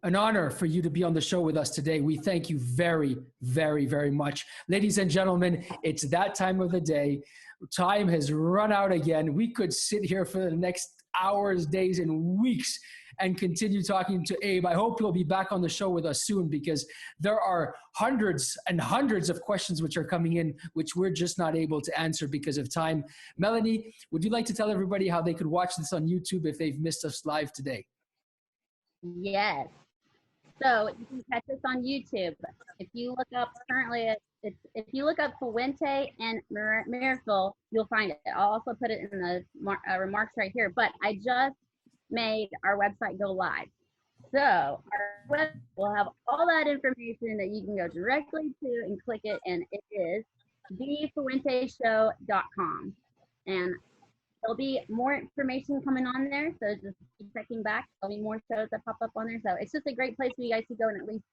for you to be on the show with us today. We thank you very, very, very much. Ladies and gentlemen, it's that time of the day. Time has run out again. We could sit here for the next hours, days, and weeks and continue talking to Abe. I hope he'll be back on the show with us soon, because there are hundreds and hundreds of questions which are coming in, which we're just not able to answer because of time. Melanie, would you like to tell everybody how they could watch this on YouTube if they've missed us live today? Yes. So you can catch us on YouTube. If you look up currently, if you look up Fuente and Meerapfel, you'll find it. I'll also put it in the remarks right here. But I just made our website go live. So our website will have all that information that you can go directly to and click it, and it is thefuenteshow.com. And there'll be more information coming on there, so just keep checking back. There'll be more shows that pop up on there. So it's just a great place for you guys to go and at least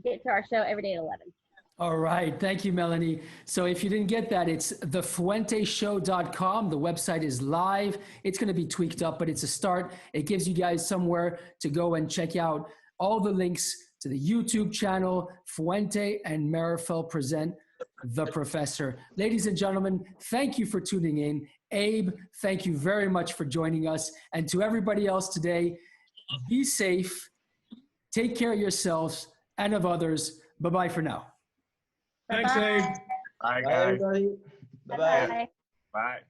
get to our show every day at 11. All right. Thank you, Melanie. So if you didn't get that, it's thefuenteshow.com. The website is live. It's going to be tweaked up, but it's a start. It gives you guys somewhere to go and check out all the links to the YouTube channel. Fuente and Meerapfel present The Professor. Ladies and gentlemen, thank you for tuning in. Abe, thank you very much for joining us. And to everybody else today, be safe, take care of yourselves and of others. Bye-bye for now. Thanks, Abe. Bye, Bye, guys. everybody. Bye-bye. Bye. Bye.